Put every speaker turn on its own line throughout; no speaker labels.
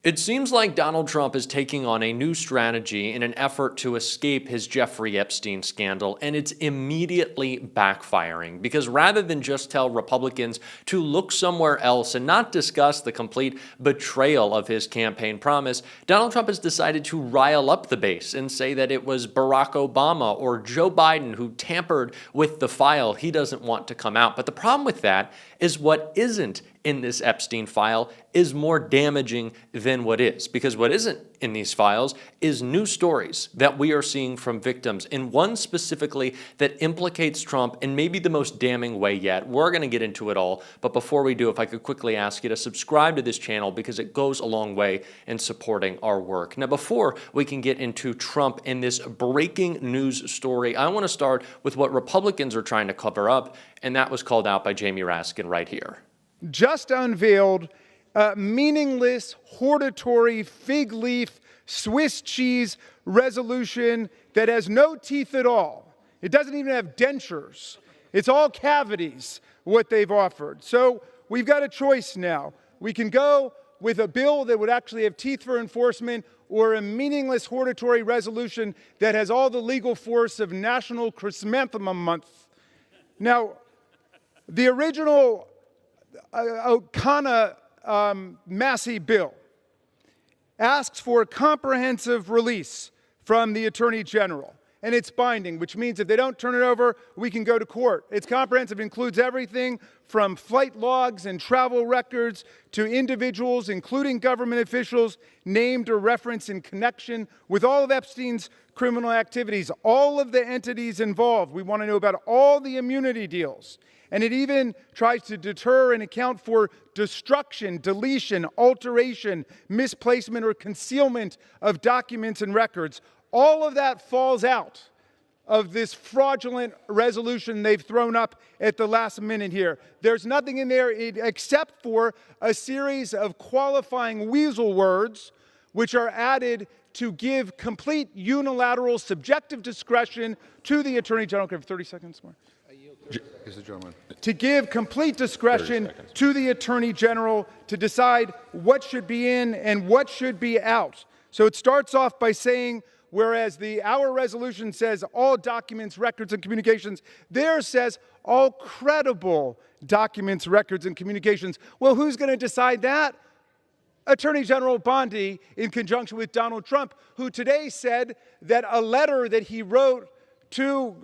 It seems like Donald Trump is taking on a new strategy in an effort to escape his Jeffrey Epstein scandal, and it's immediately backfiring because rather than just tell Republicans to look somewhere else and not discuss the complete betrayal of his campaign promise, Donald Trump has decided to rile up the base and say that it was Barack Obama or Joe Biden who tampered with the file he doesn't want to come out. But the problem with that is what isn't in this Epstein file is more damaging than what is, because what isn't in these files is new stories that we are seeing from victims, and one specifically that implicates Trump in maybe the most damning way yet. We're going to get into it all, but before we do, if I could quickly ask you to subscribe to this channel because it goes a long way in supporting our work. Now, before we can get into Trump and this breaking news story, I want to start with what Republicans are trying to cover up, and that was called out by Jamie Raskin right here.
Just unveiled a meaningless, hortatory, fig leaf, Swiss cheese resolution that has no teeth at all. It doesn't even have dentures. It's all cavities, what they've offered. So we've got a choice now. We can go with a bill that would actually have teeth for enforcement, or a meaningless hortatory resolution that has all the legal force of National Chrysanthemum Month. Now, the original Massey bill asks for a comprehensive release from the Attorney General, and it's binding, which means if they don't turn it over, we can go to court. It's comprehensive, includes everything from flight logs and travel records to individuals, including government officials, named or referenced in connection with all of Epstein's criminal activities, all of the entities involved. We want to know about all the immunity deals. And it even tries to deter and account for destruction, deletion, alteration, misplacement, or concealment of documents and records. All of that falls out of this fraudulent resolution they've thrown up at the last minute here. There's nothing in there except for a series of qualifying weasel words which are added to give complete unilateral subjective discretion to the Attorney General. Can I have 30 seconds more? To give complete discretion to the Attorney General to decide what should be in and what should be out. So it starts off by saying, whereas our resolution says all documents, records, and communications, theirs says all credible documents, records, and communications. Well, who's going to decide that? Attorney General Bondi, in conjunction with Donald Trump, who today said that a letter that he wrote to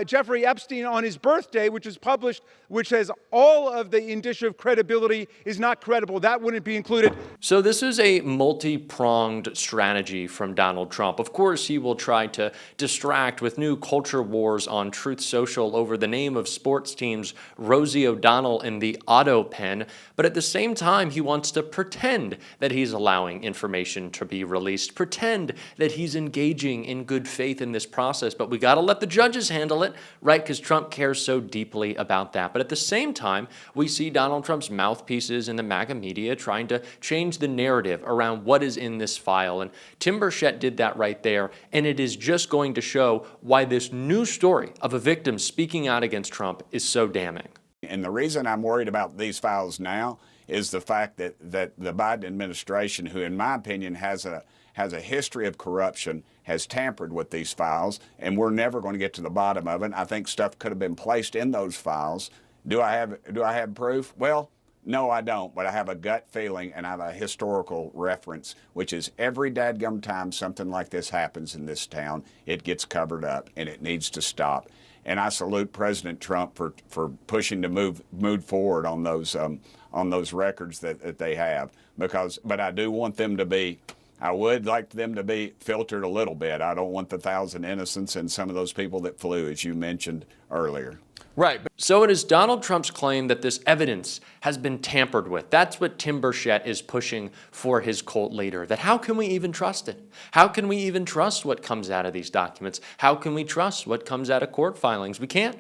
Jeffrey Epstein on his birthday, which is published, which has all of the indicia of credibility, is not credible. That wouldn't be included.
So this is a multi-pronged strategy from Donald Trump. Of course, he will try to distract with new culture wars on Truth Social over the name of sports teams Rosie O'Donnell and the Auto Pen, but at the same time, he wants to pretend that he's allowing information to be released, pretend that he's engaging in good faith in this process, but we got to let the judges handle it, right? Because Trump cares so deeply about that. But at the same time, we see Donald Trump's mouthpieces in the MAGA media trying to change the narrative around what is in this file. And Tim Burchett did that right there. And it is just going to show why this new story of a victim speaking out against Trump is so damning.
And the reason I'm worried about these files now is the fact that the Biden administration, who in my opinion has a history of corruption, has tampered with these files, and we're never going to get to the bottom of it. I think stuff could have been placed in those files. Do I have proof? Well, no, I don't, but I have a gut feeling and I have a historical reference, which is every dadgum time something like this happens in this town, it gets covered up, and it needs to stop. And I salute President Trump for pushing to move forward on those records that they have, but I do want them to be. I would like them to be filtered a little bit. I don't want the 1,000 innocents and some of those people that flew, as you mentioned earlier.
Right. So it is Donald Trump's claim that this evidence has been tampered with. That's what Tim Burchett is pushing for his cult leader. That how can we even trust it? How can we even trust what comes out of these documents? How can we trust what comes out of court filings? We can't,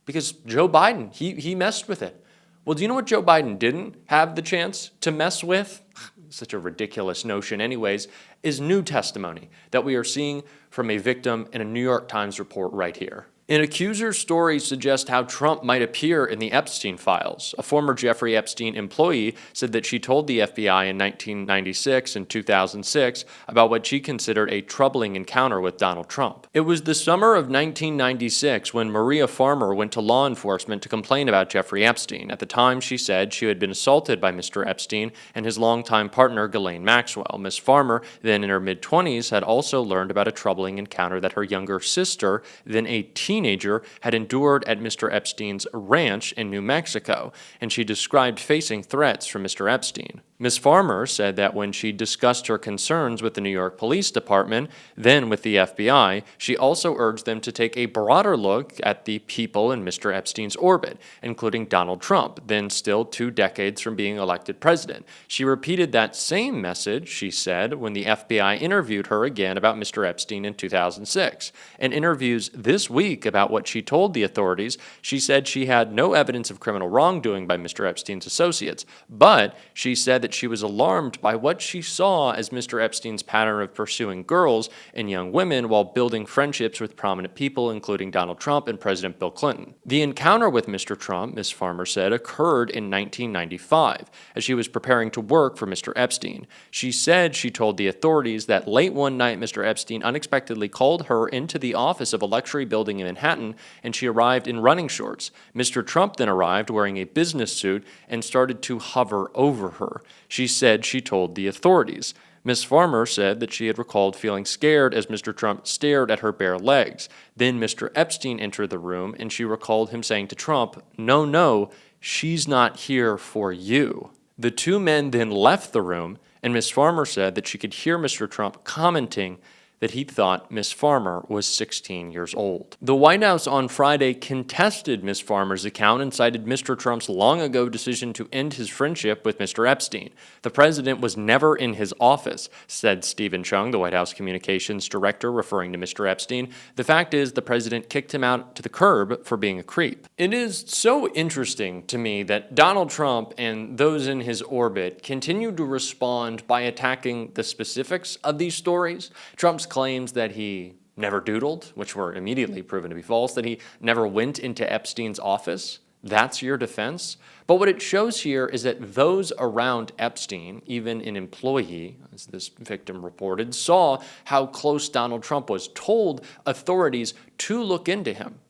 because Joe Biden, he messed with it. Well, do you know what Joe Biden didn't have the chance to mess with? Such a ridiculous notion anyways, is new testimony that we are seeing from a victim in a New York Times report right here. An accuser's story suggests how Trump might appear in the Epstein files. A former Jeffrey Epstein employee said that she told the FBI in 1996 and 2006 about what she considered a troubling encounter with Donald Trump. It was the summer of 1996 when Maria Farmer went to law enforcement to complain about Jeffrey Epstein. At the time, she said she had been assaulted by Mr. Epstein and his longtime partner, Ghislaine Maxwell. Ms. Farmer, then in her mid-20s, had also learned about a troubling encounter that her younger sister, then a teenager, had endured at Mr. Epstein's ranch in New Mexico, and she described facing threats from Mr. Epstein. Ms. Farmer said that when she discussed her concerns with the New York Police Department, then with the FBI, she also urged them to take a broader look at the people in Mr. Epstein's orbit, including Donald Trump, then still 2 decades from being elected president. She repeated that same message, she said, when the FBI interviewed her again about Mr. Epstein in 2006. In interviews this week about what she told the authorities, she said she had no evidence of criminal wrongdoing by Mr. Epstein's associates, but she said that she was alarmed by what she saw as Mr. Epstein's pattern of pursuing girls and young women while building friendships with prominent people, including Donald Trump and President Bill Clinton. The encounter with Mr. Trump, Ms. Farmer said, occurred in 1995 as she was preparing to work for Mr. Epstein. She said she told the authorities that late one night Mr. Epstein unexpectedly called her into the office of a luxury building in Manhattan, and she arrived in running shorts. Mr. Trump then arrived wearing a business suit and started to hover over her. She said she told the authorities. Ms. Farmer said that she had recalled feeling scared as Mr. Trump stared at her bare legs. Then Mr. Epstein entered the room, and she recalled him saying to Trump, "No, she's not here for you." The two men then left the room, and Ms. Farmer said that she could hear Mr. Trump commenting that he thought Ms. Farmer was 16 years old. The White House on Friday contested Ms. Farmer's account and cited Mr. Trump's long-ago decision to end his friendship with Mr. Epstein. The president was never in his office, said Stephen Chung, the White House communications director, referring to Mr. Epstein. The fact is, the president kicked him out to the curb for being a creep. It is so interesting to me that Donald Trump and those in his orbit continue to respond by attacking the specifics of these stories. Trump's claims that he never doodled, which were immediately proven to be false, that he never went into Epstein's office. That's your defense? But what it shows here is that those around Epstein, even an employee, as this victim reported, saw how close Donald Trump was, told authorities to look into him,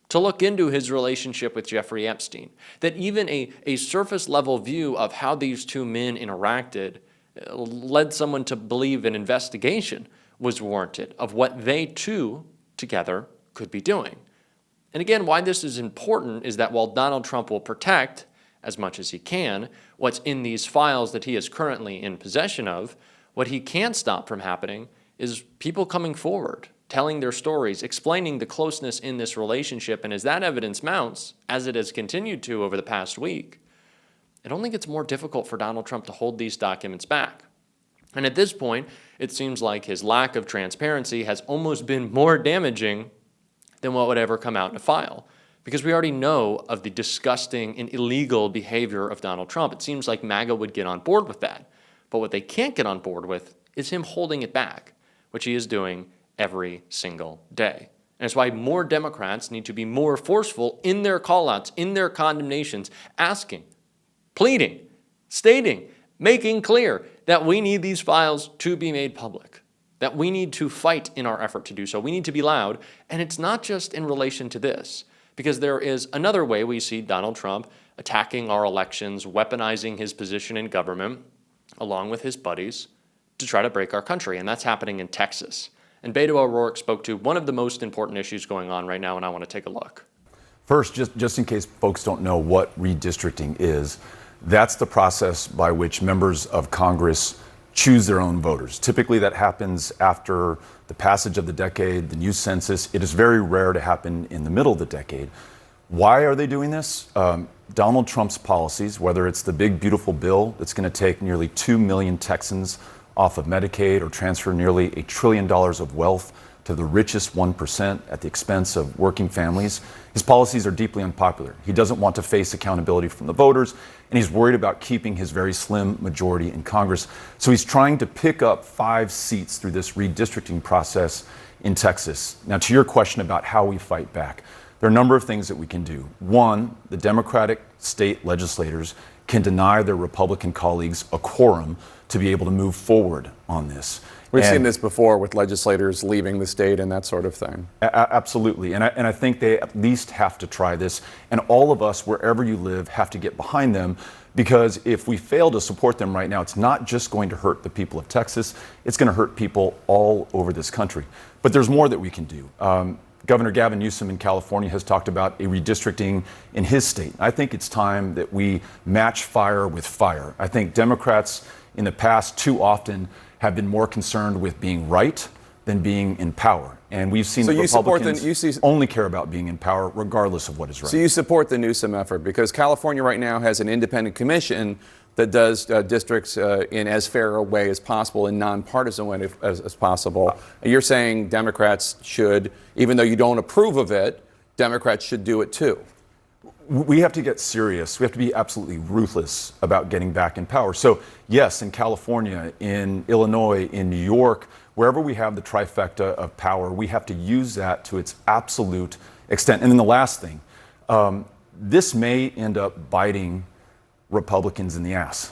to look into his relationship with Jeffrey Epstein, that even a surface level view of how these two men interacted led someone to believe an investigation was warranted of what they two together could be doing. And again, why this is important is that while Donald Trump will protect, as much as he can, what's in these files that he is currently in possession of, what he can't stop from happening is people coming forward, telling their stories, explaining the closeness in this relationship, and as that evidence mounts, as it has continued to over the past week, it only gets more difficult for Donald Trump to hold these documents back. And at this point, it seems like his lack of transparency has almost been more damaging than what would ever come out in a file, because we already know of the disgusting and illegal behavior of Donald Trump. It seems like MAGA would get on board with that. But what they can't get on board with is him holding it back, which he is doing every single day. And it's why more Democrats need to be more forceful in their call-outs, in their condemnations, asking, pleading, stating, making clear that we need these files to be made public, that we need to fight in our effort to do so. We need to be loud, and it's not just in relation to this, because there is another way we see Donald Trump attacking our elections, weaponizing his position in government, along with his buddies, to try to break our country, and that's happening in Texas. And Beto O'Rourke spoke to one of the most important issues going on right now, and I want to take a look.
First, just in case folks don't know what redistricting is, that's the process by which members of Congress choose their own voters. Typically that happens after the passage of the decade, the new census. It is very rare to happen in the middle of the decade. Why are they doing this? Donald Trump's policies, whether it's the big, beautiful bill that's going to take nearly 2 million Texans off of Medicaid or transfer nearly $1 trillion of wealth to the richest 1% at the expense of working families. His policies are deeply unpopular. He doesn't want to face accountability from the voters, and he's worried about keeping his very slim majority in Congress. So he's trying to pick up 5 seats through this redistricting process in Texas. Now, to your question about how we fight back, there are a number of things that we can do. One, the Democratic state legislators can deny their Republican colleagues a quorum to be able to move forward on this.
We've seen this before with legislators leaving the state and that sort of thing.
Absolutely. And I think they at least have to try this. And all of us, wherever you live, have to get behind them, because if we fail to support them right now, it's not just going to hurt the people of Texas, it's going to hurt people all over this country. But there's more that we can do. Governor Gavin Newsom in California has talked about a redistricting in his state. I think it's time that we match fire with fire. I think Democrats in the past too often have been more concerned with being right than being in power. And we've seen that Republicans only care about being in power regardless of what is right.
So you support the Newsom effort because California right now has an independent commission that does districts in as fair a way as possible, in nonpartisan way as possible. You're saying Democrats should, even though you don't approve of it, Democrats should do it too.
We have to get serious. We have to be absolutely ruthless about getting back in power. So yes, in California, in Illinois, in New York, wherever we have the trifecta of power, we have to use that to its absolute extent. And then the last thing, this may end up biting Republicans in the ass.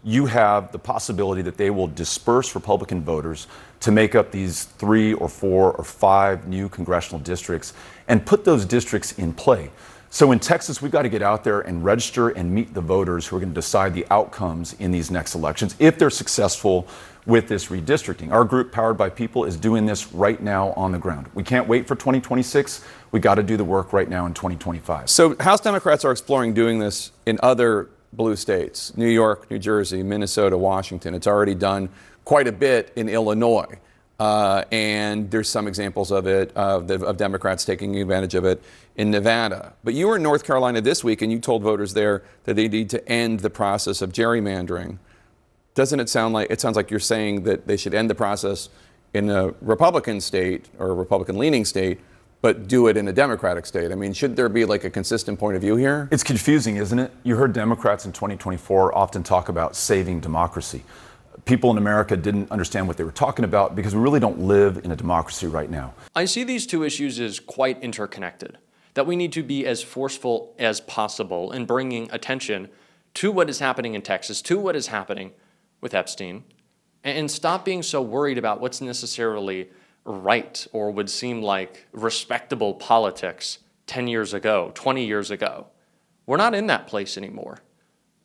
You have the possibility that they will disperse Republican voters to make up these 3 or 4 or 5 new congressional districts and put those districts in play. So in Texas, we've got to get out there and register and meet the voters who are going to decide the outcomes in these next elections if they're successful with this redistricting. Our group, Powered by People, is doing this right now on the ground. We can't wait for 2026. We got to do the work right now in 2025.
So House Democrats are exploring doing this in other blue states, New York, New Jersey, Minnesota, Washington. It's already done quite a bit in Illinois. And there's some examples of it, of Democrats taking advantage of it in Nevada. But you were in North Carolina this week and you told voters there that they need to end the process of gerrymandering. Doesn't it sound like, it sounds like you're saying that they should end the process in a Republican state or a Republican leaning state, but do it in a Democratic state? I mean, should there be like a consistent point of view here?
It's confusing, isn't it? You heard Democrats in 2024 often talk about saving democracy. People in America didn't understand what they were talking about because we really don't live in a democracy right now.
I see these two issues as quite interconnected, that we need to be as forceful as possible in bringing attention to what is happening in Texas, to what is happening with Epstein, and stop being so worried about what's necessarily right or would seem like respectable politics 10 years ago, 20 years ago. We're not in that place anymore.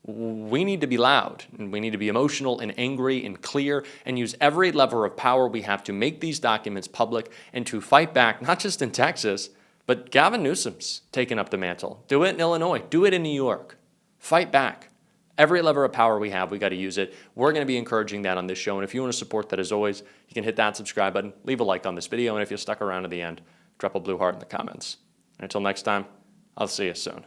We need to be loud, and we need to be emotional and angry and clear and use every lever of power we have to make these documents public and to fight back, not just in Texas, but Gavin Newsom's taken up the mantle. Do it in Illinois. Do it in New York. Fight back. Every lever of power we have, we got to use it. We're going to be encouraging that on this show, and if you want to support that, as always, you can hit that subscribe button, leave a like on this video, and if you stuck around to the end, drop a blue heart in the comments. And until next time, I'll see you soon.